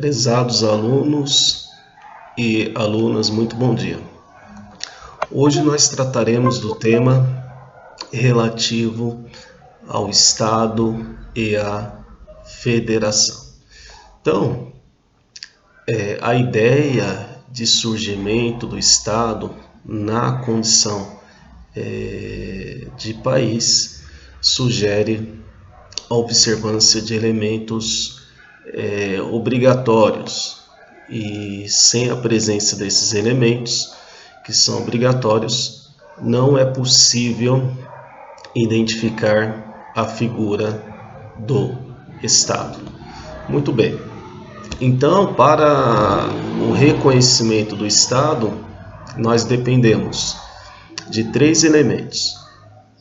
Prezados alunos e alunas, muito bom dia. Hoje nós trataremos do tema relativo ao Estado e à Federação. Então, a ideia de surgimento do Estado na condição de país sugere a observância de elementos obrigatórios, e sem a presença desses elementos que são obrigatórios, não é possível identificar a figura do Estado. Muito bem. Então, para o reconhecimento do Estado, nós dependemos de três elementos: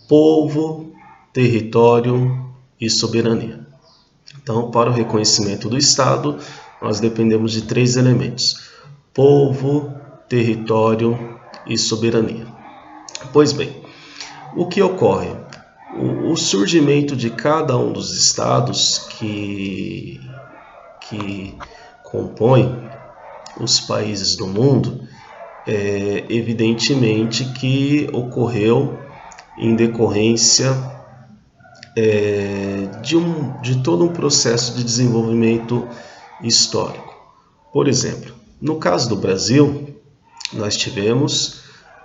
povo, território e soberania. Então, para o reconhecimento do Estado, nós dependemos de três elementos: povo, território e soberania. Pois bem, o que ocorre? O surgimento de cada um dos estados que compõem os países do mundo, evidentemente que ocorreu em decorrência de todo um processo de desenvolvimento histórico. Por exemplo, no caso do Brasil, nós tivemos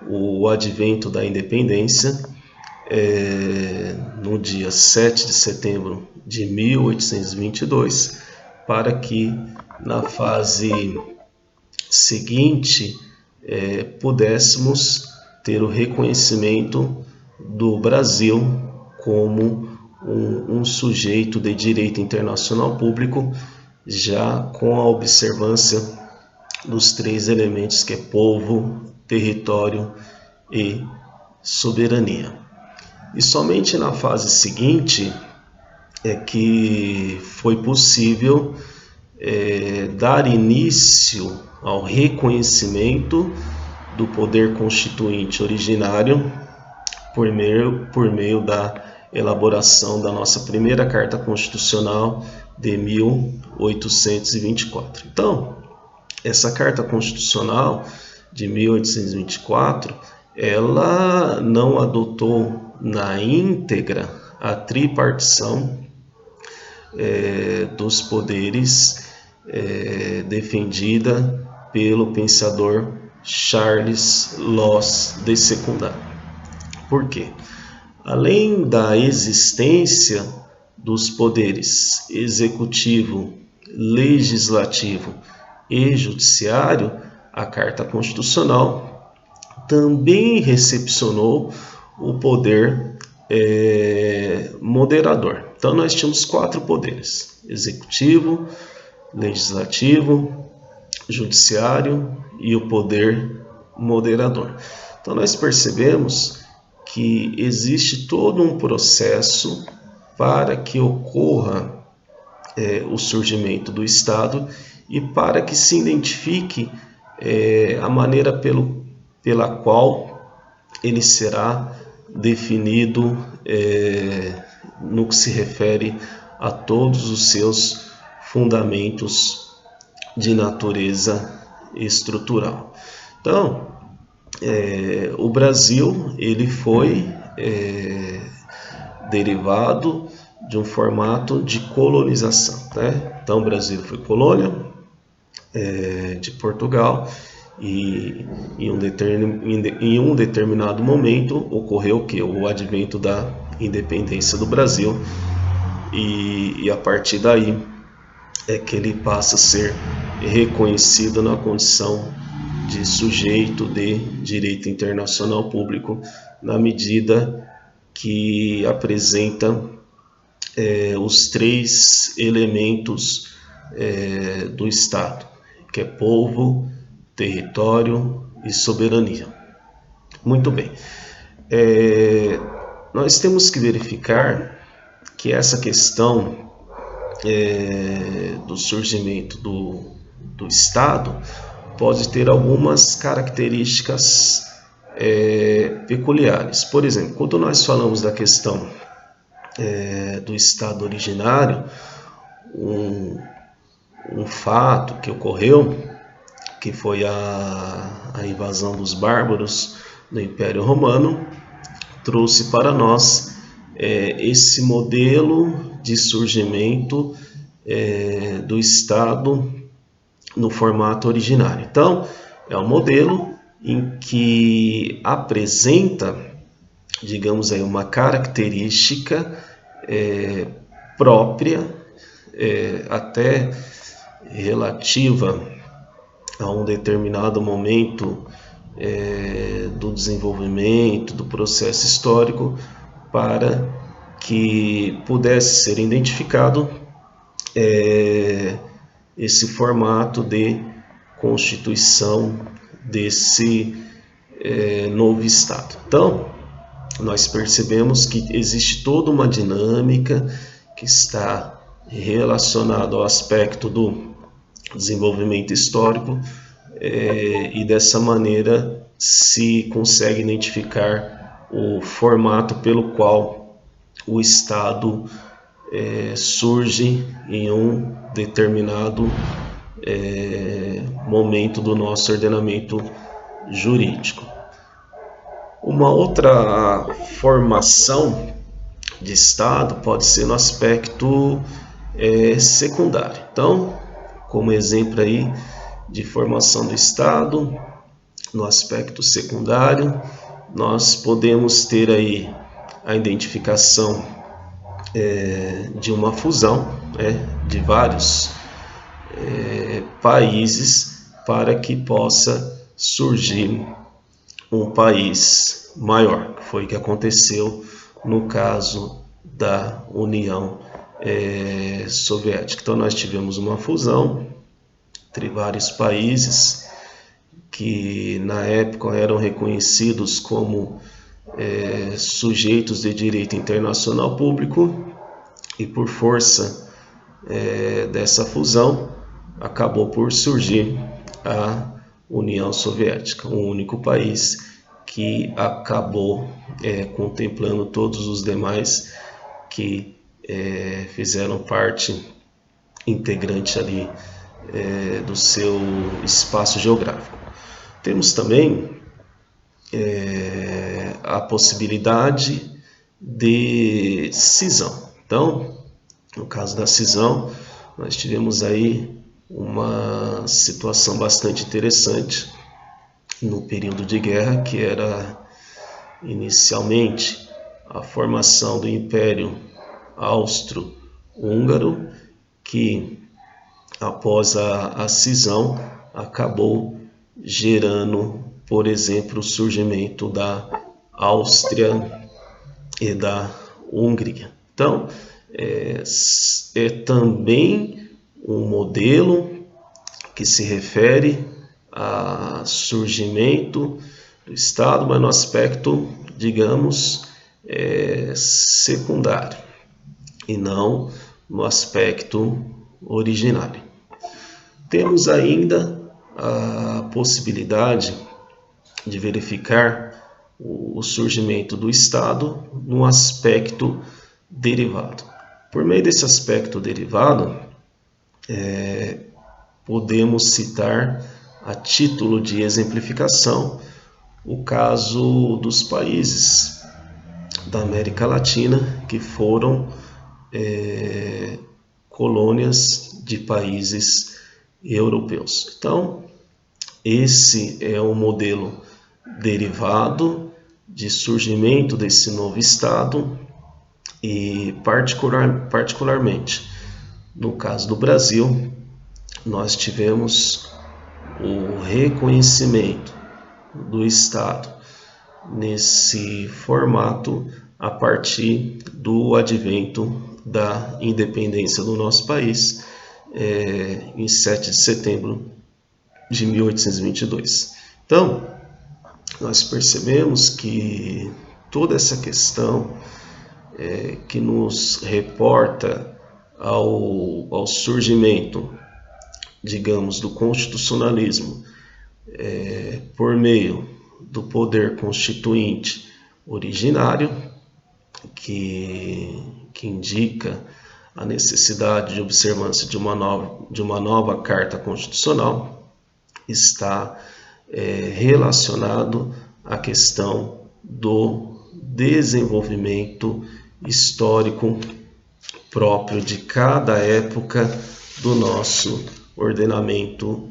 o advento da independência no dia 7 de setembro de 1822, para que na fase seguinte pudéssemos ter o reconhecimento do Brasil como um sujeito de direito internacional público, já com a observância dos três elementos que é povo, território e soberania. E somente na fase seguinte é que foi possível dar início ao reconhecimento do poder constituinte originário por meio da elaboração da nossa primeira Carta Constitucional de 1824. Então, essa Carta Constitucional de 1824, ela não adotou na íntegra a tripartição dos poderes defendida pelo pensador Charles Loss de Secundat. Por quê? Além da existência dos poderes executivo, legislativo e judiciário, a Carta Constitucional também recepcionou o poder moderador. Então nós tínhamos quatro poderes: executivo, legislativo, judiciário e o poder moderador. Então nós percebemos que existe todo um processo para que ocorra o surgimento do Estado e para que se identifique a maneira pela qual ele será definido no que se refere a todos os seus fundamentos de natureza estrutural. Então, o Brasil ele foi derivado de um formato de colonização, né? Então, o Brasil foi colônia de Portugal e em um determinado momento ocorreu o advento da independência do Brasil, e a partir daí é que ele passa a ser reconhecido na condição de sujeito de direito internacional público, na medida que apresenta os três elementos do Estado, que é povo, território e soberania. Muito bem. Nós temos que verificar que essa questão do surgimento do Estado pode ter algumas características peculiares. Por exemplo, quando nós falamos da questão do Estado originário, um fato que ocorreu, que foi a invasão dos bárbaros do Império Romano, trouxe para nós esse modelo de surgimento do Estado no formato originário. Então, é um modelo em que apresenta, digamos aí, uma característica própria, até relativa a um determinado momento do desenvolvimento, do processo histórico, para que pudesse ser identificado esse formato de constituição desse novo Estado. Então, nós percebemos que existe toda uma dinâmica que está relacionada ao aspecto do desenvolvimento histórico, e dessa maneira se consegue identificar o formato pelo qual o Estado surge em um determinado momento do nosso ordenamento jurídico. Uma outra formação de Estado pode ser no aspecto secundário. Então, como exemplo aí de formação do Estado, no aspecto secundário, nós podemos ter aí a identificação de uma fusão de vários países para que possa surgir um país maior, que foi o que aconteceu no caso da União Soviética. Então nós tivemos uma fusão entre vários países que na época eram reconhecidos como sujeitos de direito internacional público, e por força dessa fusão acabou por surgir a União Soviética, um único país que acabou contemplando todos os demais que fizeram parte integrante ali do seu espaço geográfico. Temos também a possibilidade de cisão. Então, no caso da cisão, nós tivemos aí uma situação bastante interessante no período de guerra, que era inicialmente a formação do Império Austro-Húngaro, que após a cisão acabou gerando, por exemplo, o surgimento da Áustria e da Hungria. Então, é também um modelo que se refere a surgimento do Estado, mas no aspecto, digamos, secundário e não no aspecto originário. Temos ainda a possibilidade de verificar o surgimento do Estado no aspecto derivado. Por meio desse aspecto derivado, podemos citar a título de exemplificação o caso dos países da América Latina que foram colônias de países europeus. Então, esse é um modelo derivado de surgimento desse novo Estado, e particularmente no caso do Brasil, nós tivemos o reconhecimento do Estado nesse formato a partir do advento da independência do nosso país, em 7 de setembro de 1822. Então, nós percebemos que toda essa questão que nos reporta ao surgimento, digamos, do constitucionalismo por meio do poder constituinte originário, que indica a necessidade de observância de uma nova Carta Constitucional está relacionado à questão do desenvolvimento histórico próprio de cada época do nosso ordenamento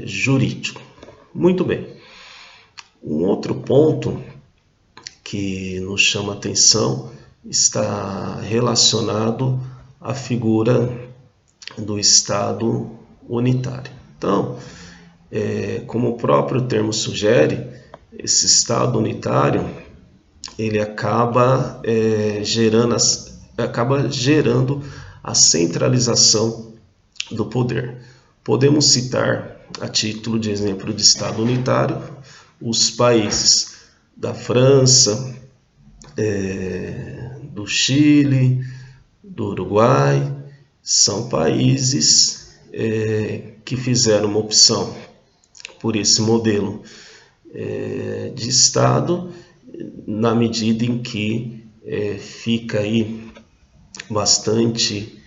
jurídico. Muito bem. Um outro ponto que nos chama a atenção está relacionado à figura do Estado unitário. Então, como o próprio termo sugere, esse Estado unitário ele acaba gerando a centralização do poder. Podemos citar, a título de exemplo de Estado unitário, os países da França, do Chile, do Uruguai. São países que fizeram uma opção por esse modelo de Estado, na medida em que fica aí bastante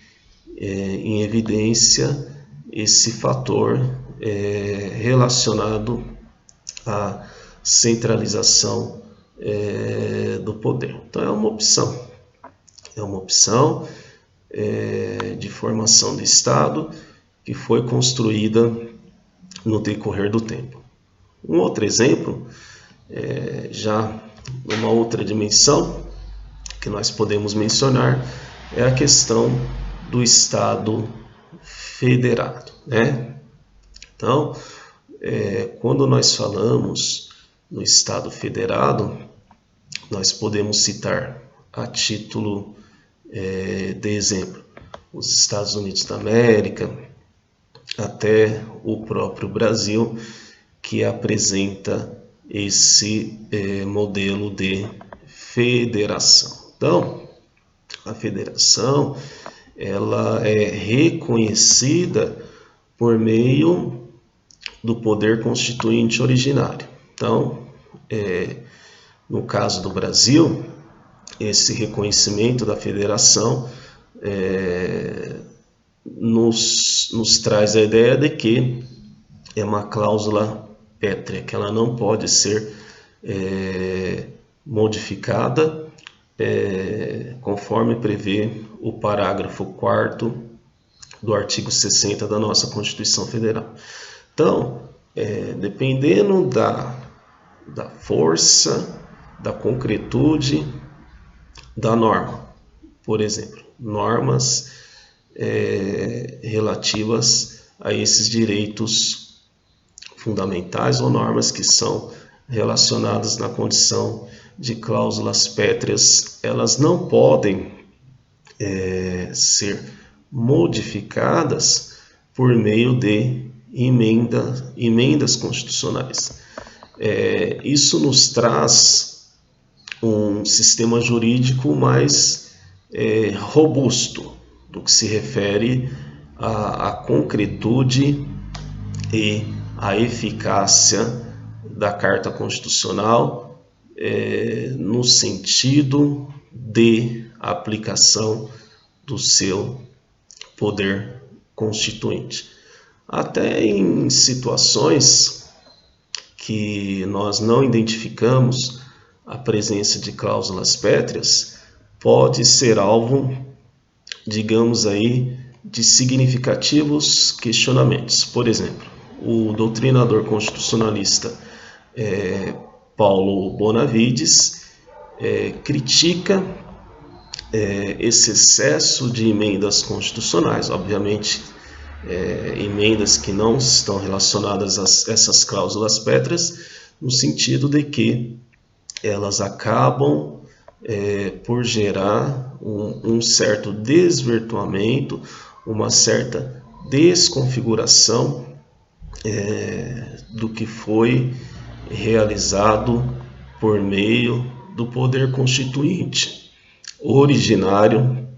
em evidência esse fator relacionado à centralização do poder. Então é uma opção de formação de Estado que foi construída no decorrer do tempo. Um outro exemplo, já numa outra dimensão que nós podemos mencionar, é a questão do Estado federado, né? Então, quando nós falamos no Estado federado, nós podemos citar a título de exemplo os Estados Unidos da América, até o próprio Brasil, que apresenta esse modelo de federação. Então, a federação ela é reconhecida por meio do poder constituinte originário. Então, no caso do Brasil, esse reconhecimento da federação nos traz a ideia de que é uma cláusula pétrea, que ela não pode ser modificada conforme prevê o parágrafo 4º do artigo 60 da nossa Constituição Federal. Então, dependendo da força, da concretude da norma, por exemplo, normas relativas a esses direitos fundamentais ou normas que são relacionadas na condição de cláusulas pétreas, elas não podem ser modificadas por meio de emendas constitucionais. Isso nos traz um sistema jurídico mais robusto do que se refere à concretude e à eficácia da Carta Constitucional no sentido de aplicação do seu poder constituinte. Até em situações que nós não identificamos a presença de cláusulas pétreas, pode ser alvo, digamos aí, de significativos questionamentos. Por exemplo, o doutrinador constitucionalista Paulo Bonavides critica esse excesso de emendas constitucionais, obviamente emendas que não estão relacionadas a essas cláusulas pétreas, no sentido de que elas acabam por gerar um certo desvirtuamento, uma certa desconfiguração do que foi realizado por meio do poder constituinte originário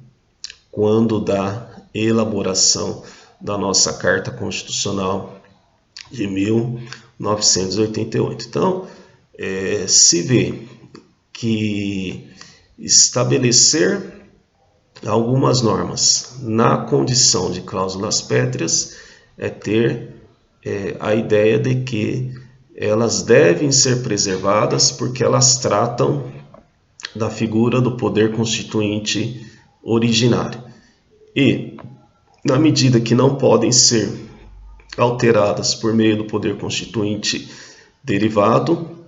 quando da elaboração da nossa Carta Constitucional de 1988. Então, se vê que estabelecer algumas normas na condição de cláusulas pétreas é ter a ideia de que elas devem ser preservadas porque elas tratam da figura do poder constituinte originário. E, na medida que não podem ser alteradas por meio do poder constituinte derivado,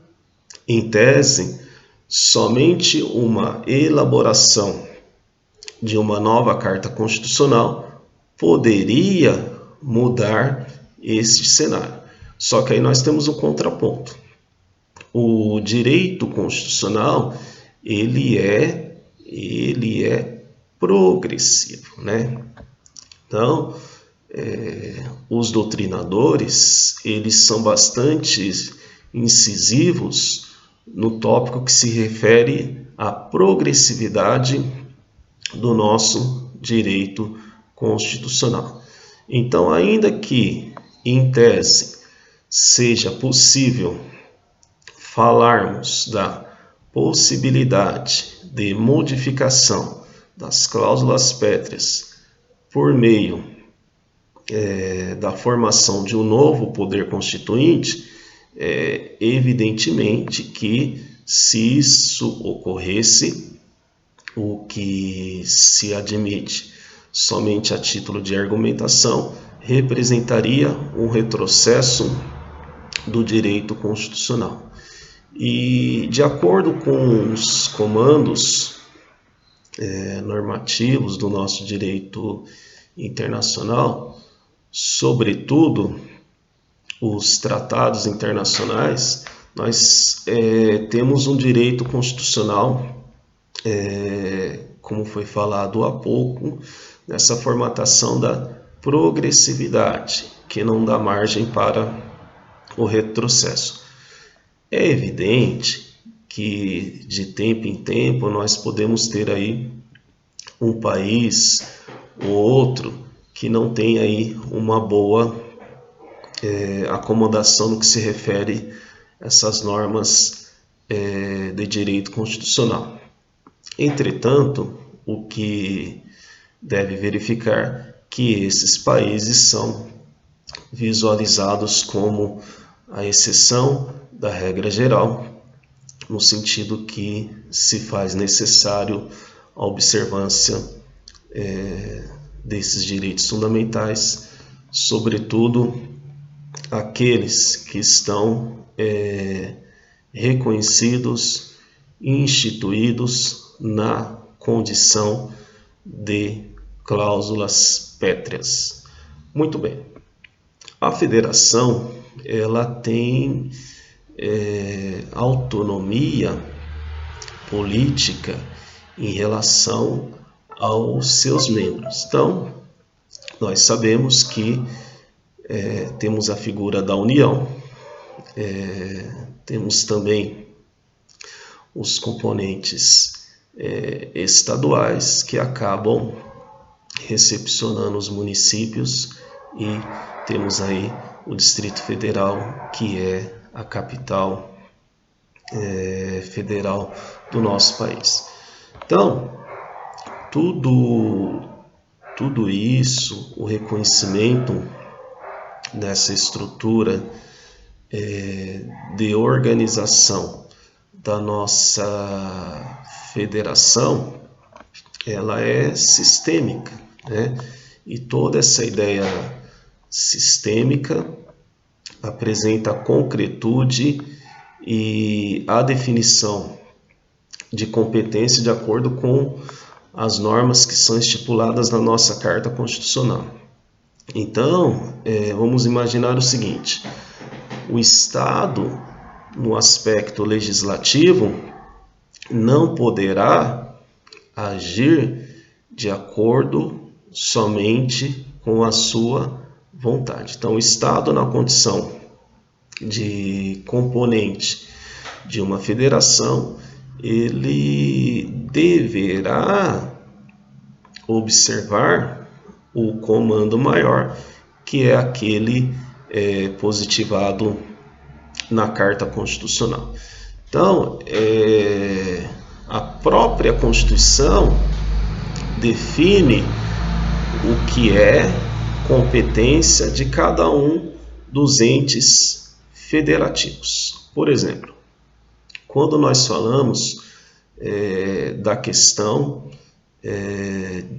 em tese, somente uma elaboração de uma nova Carta Constitucional poderia mudar este cenário. Só que aí nós temos um contraponto. O direito constitucional, ele é progressivo, né? Então, os doutrinadores, eles são bastante incisivos no tópico que se refere à progressividade do nosso direito constitucional. Então, ainda que, em tese, seja possível falarmos da possibilidade de modificação das cláusulas pétreas por meio da formação de um novo poder constituinte, evidentemente que, se isso ocorresse, o que se admite somente a título de argumentação representaria um retrocesso do direito constitucional. E, de acordo com os comandos normativos do nosso direito internacional, sobretudo os tratados internacionais, nós temos um direito constitucional, como foi falado há pouco, nessa formatação da progressividade, que não dá margem para o retrocesso. É evidente que, de tempo em tempo, nós podemos ter aí um país ou outro que não tem aí uma boa acomodação no que se refere a essas normas de direito constitucional. Entretanto, o que deve verificar que esses países são visualizados como a exceção da regra geral, no sentido que se faz necessário a observância desses direitos fundamentais, sobretudo aqueles que estão reconhecidos e instituídos na condição de cláusulas pétreas. Muito bem. A federação, ela tem autonomia política em relação aos seus membros. Então, nós sabemos que temos a figura da União, temos também os componentes estaduais que acabam recepcionando os municípios, e temos aí o Distrito Federal, que é a capital federal do nosso país. Então, tudo isso, o reconhecimento dessa estrutura de organização da nossa federação, ela é sistêmica, né? E toda essa ideia sistêmica apresenta a concretude e a definição de competência de acordo com as normas que são estipuladas na nossa Carta Constitucional. Então, vamos imaginar o seguinte: o Estado, no aspecto legislativo, não poderá agir de acordo somente com a sua vontade. Então, o Estado, na condição de componente de uma federação, ele deverá observar o comando maior, que é aquele positivado na Carta Constitucional. Então, a própria Constituição define o que é competência de cada um dos entes federativos. Por exemplo, quando nós falamos da questão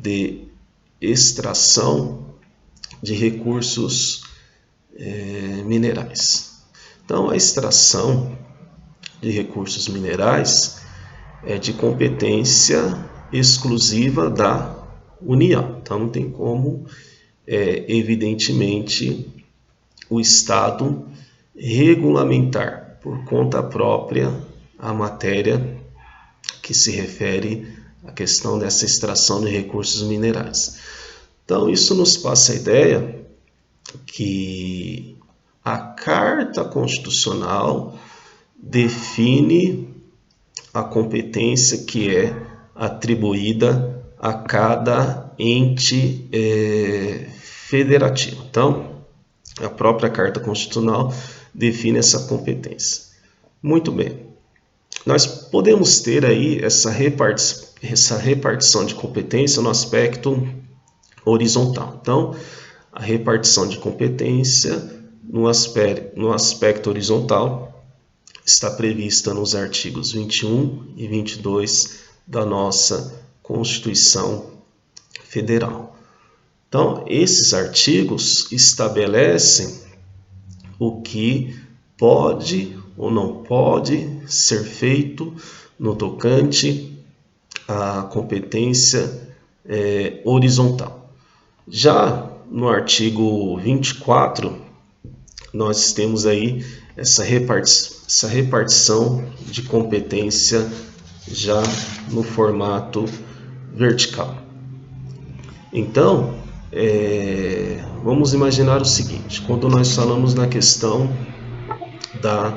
de extração de recursos minerais. Então, a extração de recursos minerais é de competência exclusiva da União. Então, não tem como, evidentemente, o Estado regulamentar por conta própria a matéria que se refere à questão dessa extração de recursos minerais. Então, isso nos passa a ideia que a Carta Constitucional define a competência que é atribuída a cada ente federativo. Então, a própria Carta Constitucional define essa competência. Muito bem. Nós podemos ter aí essa repartição de competência no aspecto horizontal. Então, a repartição de competência no aspecto horizontal está prevista nos artigos 21 e 22 da nossa Constituição Federal. Então, esses artigos estabelecem o que pode ou não pode ser feito no tocante à competência horizontal. Já no artigo 24, nós temos aí essa repartição de competência já no formato vertical. Então, vamos imaginar o seguinte: quando nós falamos na questão da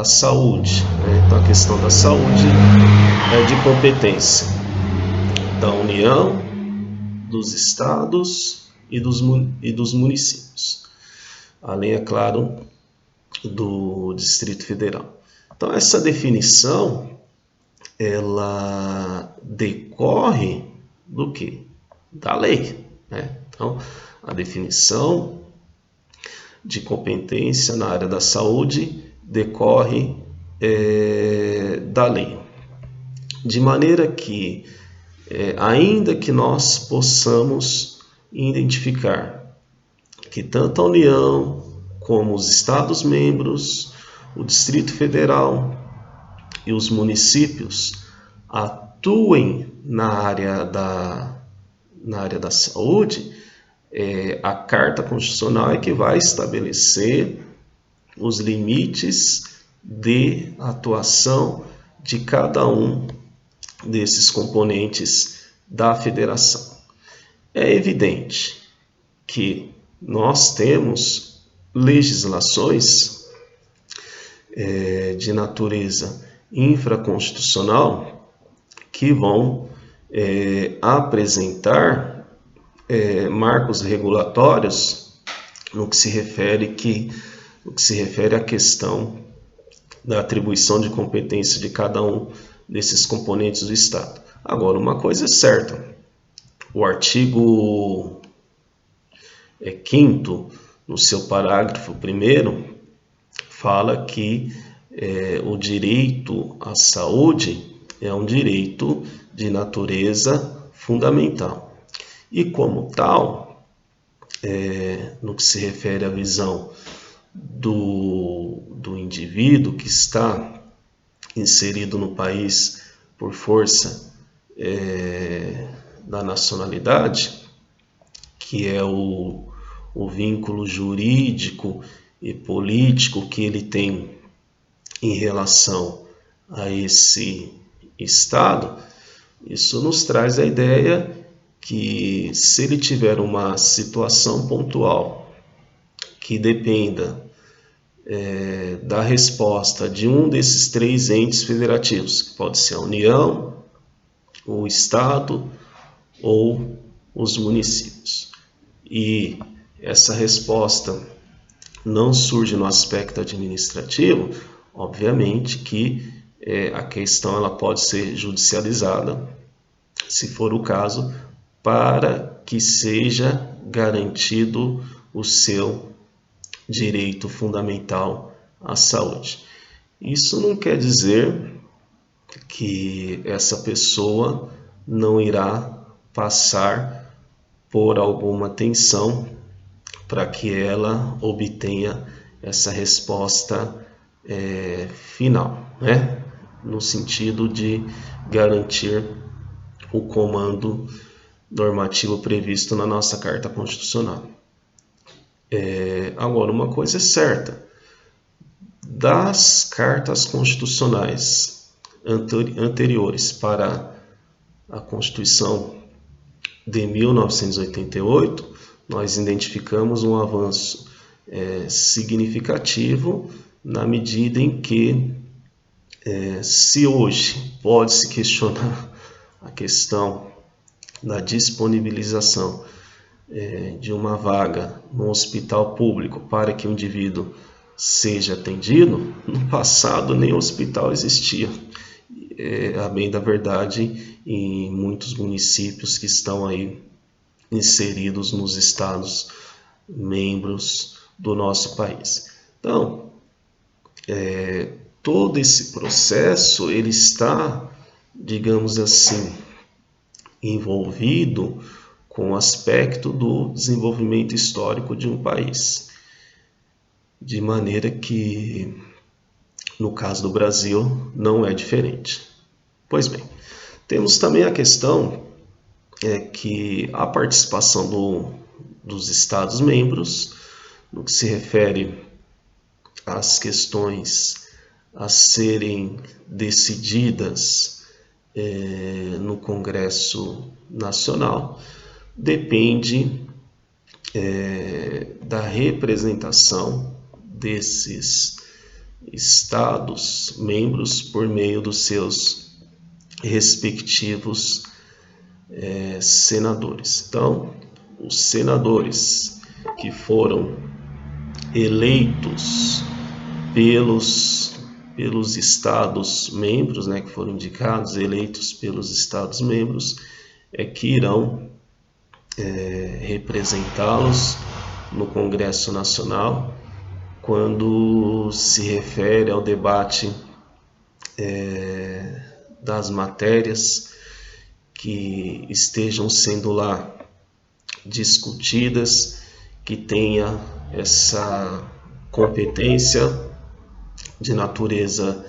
saúde, então a questão da saúde é de competência da União, dos estados e dos municípios, além, é claro, do Distrito Federal. Então, essa definição, ela decorre do quê? Da lei, né? Então, a definição de competência na área da saúde decorre da lei. De maneira que, ainda que nós possamos identificar que tanto a União como os Estados-membros, o Distrito Federal e os municípios atuem na área da saúde, a Carta Constitucional é que vai estabelecer os limites de atuação de cada um desses componentes da federação. É evidente que nós temos legislações de natureza infraconstitucional que vão apresentar marcos regulatórios no que se refere à questão da atribuição de competência de cada um desses componentes do Estado. Agora, uma coisa é certa: o artigo 5º, no seu parágrafo 1º, fala que o direito à saúde é um direito de natureza fundamental. E, como tal, no que se refere à visão do indivíduo que está inserido no país por força da nacionalidade, que é o vínculo jurídico e político que ele tem em relação a esse Estado, isso nos traz a ideia que, se ele tiver uma situação pontual que dependa da resposta de um desses três entes federativos, que pode ser a União, o Estado ou os municípios, e essa resposta não surge no aspecto administrativo, obviamente que a questão ela pode ser judicializada se for o caso, para que seja garantido o seu direito fundamental à saúde. Isso não quer dizer que essa pessoa não irá passar por alguma tensão para que ela obtenha essa resposta final, né? No sentido de garantir o comando normativo previsto na nossa Carta Constitucional. Agora, uma coisa é certa: das cartas constitucionais anteriores para a Constituição de 1988, nós identificamos um avanço significativo na medida em que, se hoje pode-se questionar a questão da disponibilização de uma vaga no hospital público para que o indivíduo seja atendido, no passado nem hospital existia. A bem da verdade, em muitos municípios que estão aí inseridos nos estados membros do nosso país. Então, todo esse processo ele está, digamos assim, envolvido com o aspecto do desenvolvimento histórico de um país. De maneira que, no caso do Brasil, não é diferente. Pois bem, temos também a questão que a participação dos Estados-membros, no que se refere às questões a serem decididas no Congresso Nacional, depende da representação desses Estados-membros por meio dos seus respectivos senadores. Então, os senadores que foram eleitos pelos Estados-membros, né, que foram indicados, eleitos pelos Estados-membros, que irão representá-los no Congresso Nacional quando se refere ao debate das matérias que estejam sendo lá discutidas, que tenha essa competência de natureza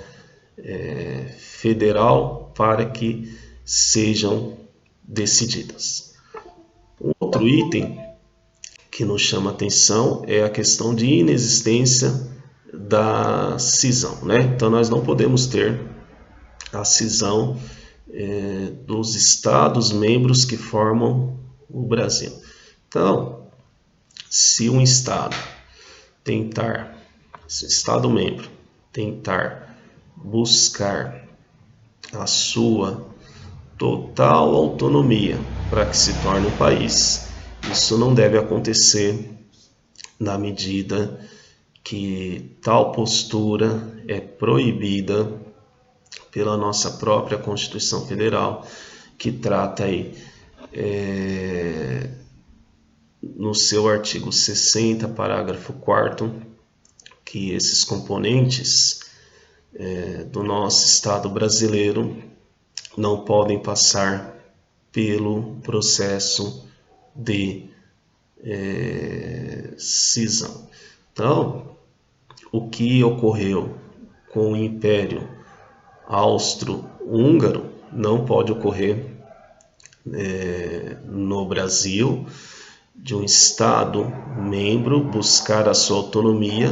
federal para que sejam decididas. Um outro item que nos chama atenção é a questão de inexistência da cisão, né? Então nós não podemos ter a cisão dos Estados-membros que formam o Brasil. Então, se um Estado-membro tentar buscar a sua total autonomia para que se torne um país, isso não deve acontecer na medida que tal postura é proibida pela nossa própria Constituição Federal, que trata aí, no seu artigo 60, parágrafo 4º, que esses componentes do nosso Estado brasileiro não podem passar pelo processo de cisão. Então, o que ocorreu com o Império Austro-Húngaro não pode ocorrer no Brasil, de um Estado-membro buscar a sua autonomia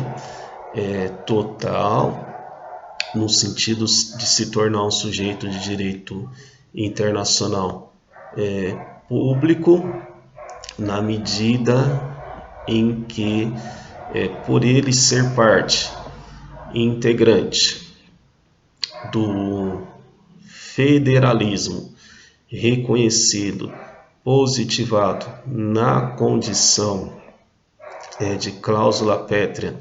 total, no sentido de se tornar um sujeito de direito internacional público, na medida em que, por ele ser parte integrante do federalismo reconhecido, positivado na condição de cláusula pétrea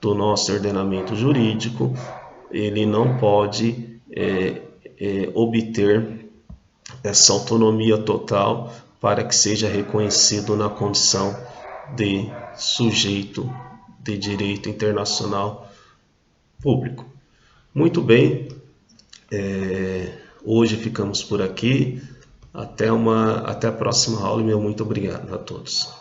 do nosso ordenamento jurídico, ele não pode obter essa autonomia total para que seja reconhecido na condição de sujeito de direito internacional público. Muito bem, hoje ficamos por aqui. Até a próxima aula e meu muito obrigado a todos.